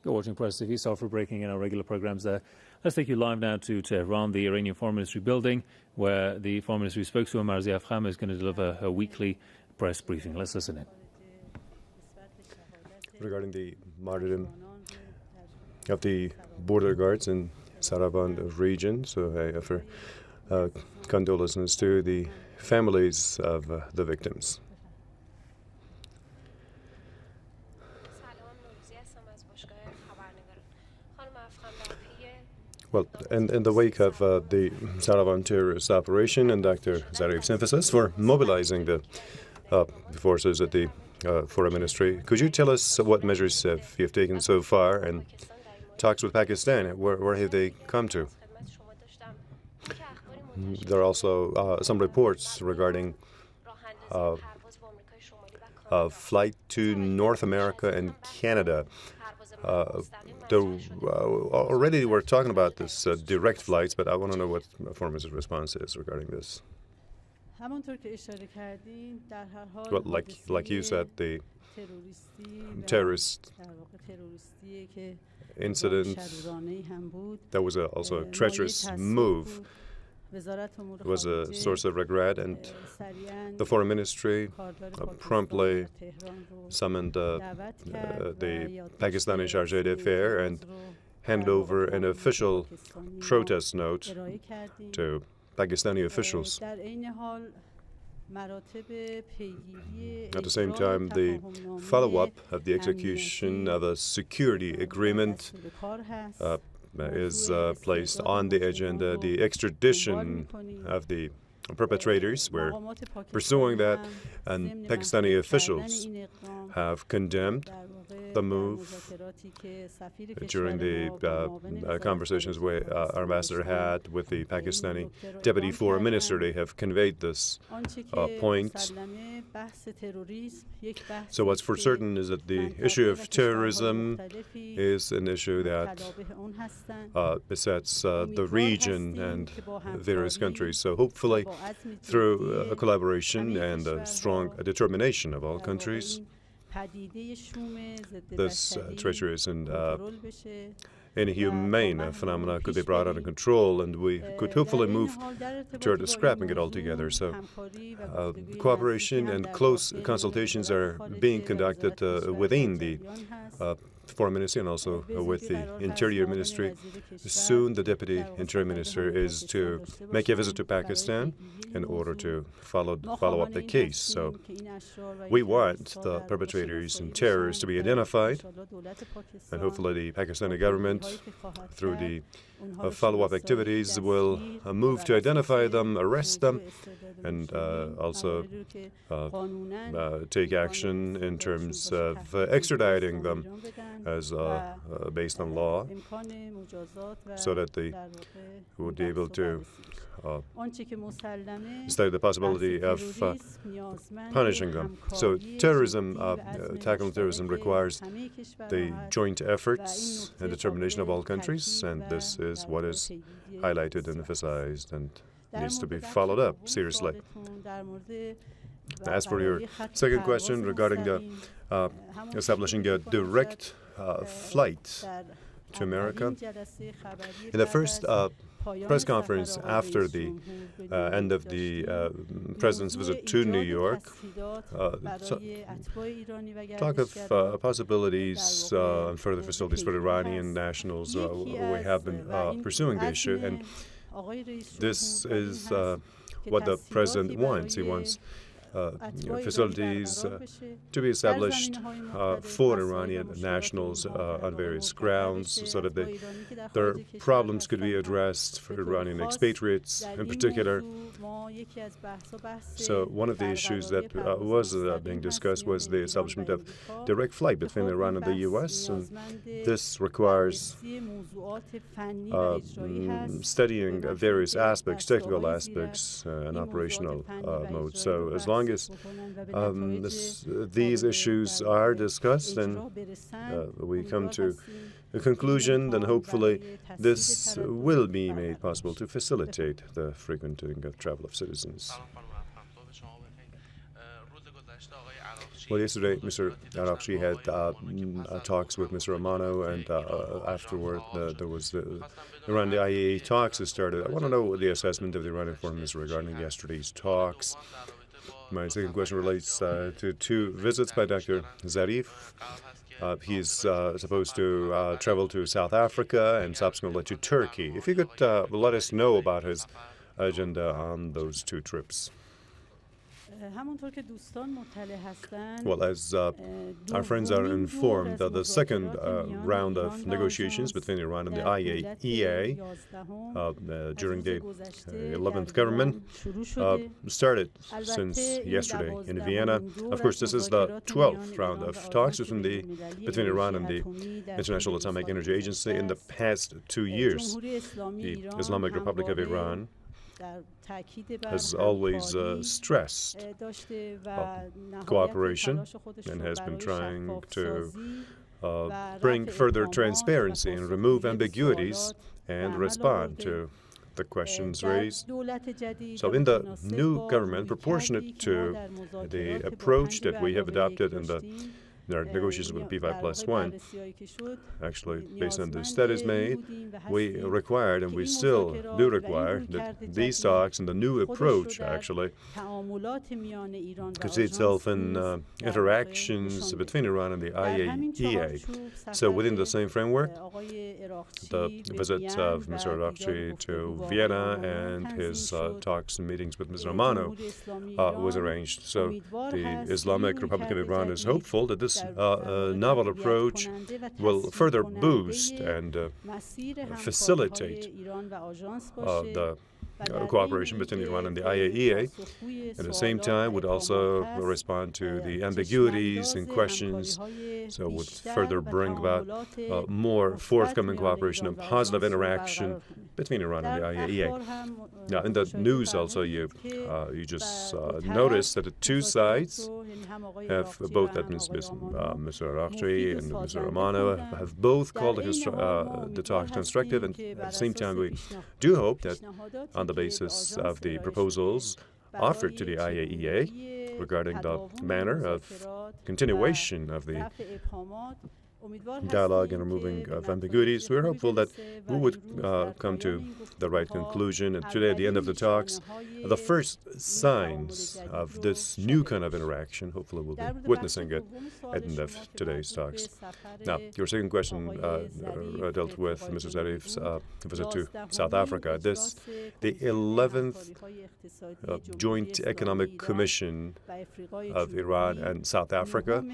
You're watching Press TV. Sorry for breaking in our regular programs there. Let's take you live now to Tehran, the Iranian Foreign Ministry building, where the Foreign Ministry spokeswoman Marzieh Afkham is going to deliver her weekly press briefing. Let's listen in. Regarding the martyrdom of the border guards in Saravan region, so I offer condolences to the families of the victims. Well, in the wake of the Saravan terrorist operation and Dr. Zarif's emphasis for mobilizing the forces at the Foreign Ministry, could you tell us what measures you have taken so far and talks with Pakistan, where have they come to? There are also some reports regarding a flight to North America and Canada. Already we're talking about this direct flights, but I want to know what Foreign Minister's response is regarding this. Well, like you said, the terrorist incident, that was also a treacherous move. It was a source of regret, and the Foreign Ministry promptly summoned the Pakistani Chargé d'Affaires and handed over an official protest note to Pakistani officials. At the same time, the follow-up of the execution of a security agreement is placed on the agenda. The extradition of the perpetrators, we're pursuing that, and Pakistani officials have condemned the move. During the conversations our ambassador had with the Pakistani Deputy Foreign Minister, they have conveyed this point. So what's for certain is that the issue of terrorism is an issue that besets the region and various countries. So hopefully through a collaboration and a strong determination of all countries, this treacherous and inhumane phenomena could be brought under control, and we could hopefully move toward scrapping it altogether. So cooperation and close consultations are being conducted within the Foreign Ministry and also with the Interior Ministry. Soon the Deputy Interior Minister is to make a visit to Pakistan in order to follow up the case. So we want the perpetrators and terrorists to be identified, and hopefully the Pakistani government, through the follow-up activities, will move to identify them, arrest them, and also take action in terms of extraditing them as based on law, so that they would be able to study the possibility of punishing them. So terrorism, tackling terrorism requires the joint efforts and determination of all countries, and this is what is highlighted and emphasized and needs to be followed up seriously. As for your second question regarding the establishing a direct flight to America, in the first press conference after the end of the President's visit to New York, talk of possibilities and further facilities for Iranian nationals. We have been pursuing the issue, and this is what the President wants. He wants facilities to be established for Iranian nationals on various grounds, so that their problems could be addressed for Iranian expatriates in particular. So one of the issues that was being discussed was the establishment of direct flight between Iran and the U.S., and this requires studying various aspects, technical aspects, and operational modes. So as long as these issues are discussed and we come to a conclusion, then hopefully this will be made possible to facilitate the frequenting of travel of citizens. Well, yesterday, Mr. Marzieh had talks with Mr. Romano, and afterward there was the Iran, the IAEA talks that started. I want to know what the assessment of the Iranian foreign minister regarding yesterday's talks. My second question relates to two visits by Dr. Zarif. He's supposed to travel to South Africa and subsequently to Turkey. If you could let us know about his agenda on those two trips. Well, as our friends are informed, the second round of negotiations between Iran and the IAEA during the 11th government started since yesterday in Vienna. Of course, this is the 12th round of talks between Iran and the International Atomic Energy Agency. In the past 2 years, the Islamic Republic of Iran has always stressed cooperation and has been trying to bring further transparency and remove ambiguities and respond to the questions raised. So in the new government, proportionate to the approach that we have adopted in our negotiations with P5+1, actually, based on the studies made, we required, and we still do require, that these talks and the new approach actually could see itself in interactions between Iran and the IAEA. So within the same framework, the visit of Mr. Marzieh to Vienna and his talks and meetings with Mr. Romano was arranged. So the Islamic Republic of Iran is hopeful that this novel approach will further boost and facilitate the cooperation between Iran and the IAEA. At the same time, would also respond to the ambiguities and questions, so would further bring about more forthcoming cooperation and positive interaction between Iran and the IAEA. Now, in the news also, you just noticed that the two sides have both, that means Mr. Marzieh and Mr. Romano, have both called the talks constructive, and at the same time, we do hope that on the basis of the proposals offered to the IAEA regarding the manner of continuation of the dialogue and removing of ambiguities, we're hopeful that we would come to the right conclusion. And today, at the end of the talks, the first signs of this new kind of interaction, hopefully we'll be witnessing it at the end of today's talks. Now, your second question dealt with Mr. Zarif's visit to South Africa. The 11th Joint Economic Commission of Iran and South Africa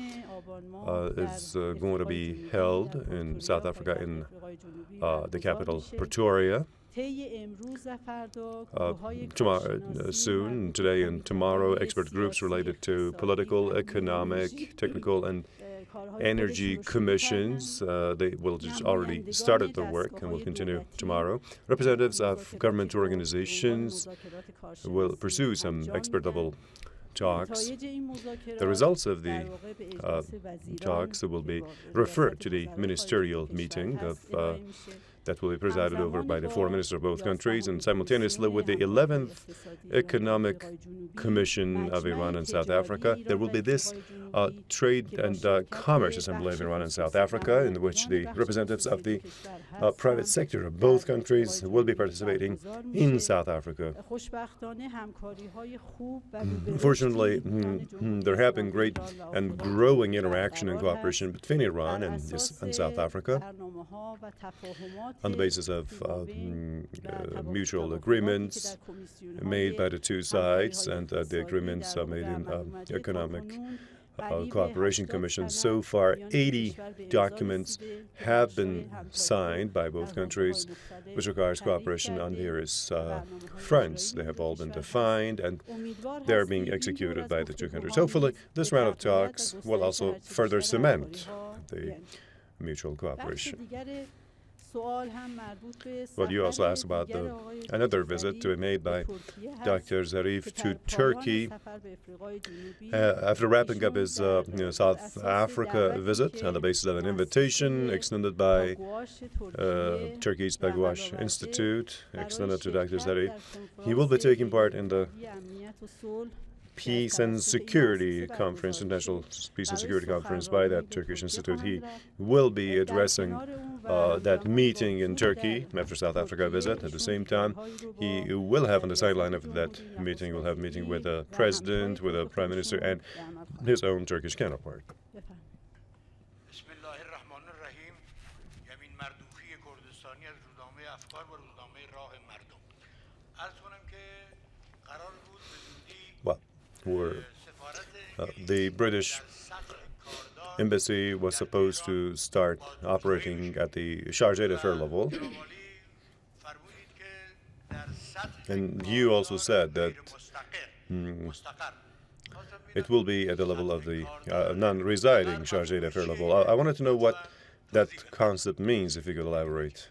is going to be held in South Africa in the capital, Pretoria. Soon, today and tomorrow, expert groups related to political, economic, technical, and energy commissions. They will just already started their work and will continue tomorrow. Representatives of government organizations will pursue some expert-level talks. The results of the talks will be referred to the ministerial meeting that will be presided over by the foreign minister of both countries, and simultaneously with the 11th Economic Commission of Iran and South Africa, there will be this Trade and Commerce Assembly of Iran and South Africa, in which the representatives of the private sector of both countries will be participating in South Africa. Fortunately, there have been great and growing interaction and cooperation between Iran and South Africa on the basis of mutual agreements made by the two sides, and the agreements are made in Economic Cooperation Commission. So far, 80 documents have been signed by both countries, which requires cooperation on various fronts. They have all been defined, and they're being executed by the two countries. Hopefully, this round of talks will also further cement the mutual cooperation. Well, you also asked about another visit to be made by Dr. Zarif to Turkey. After wrapping up his South Africa visit on the basis of an invitation extended by Turkey's Bagwash Institute, extended to Dr. Zarif, he will be taking part in the Peace and Security Conference, International Peace and Security Conference by that Turkish institute. He will be addressing that meeting in Turkey after South Africa visit. At the same time, he will have on the sideline of that meeting, will have a meeting with a president, with a prime minister, and his own Turkish counterpart. Well, the British embassy was supposed to start operating at the Chargé d'Affaires level. And you also said that it will be at the level of the non-residing Chargé d'Affaires level. I wanted to know what that concept means, if you could elaborate.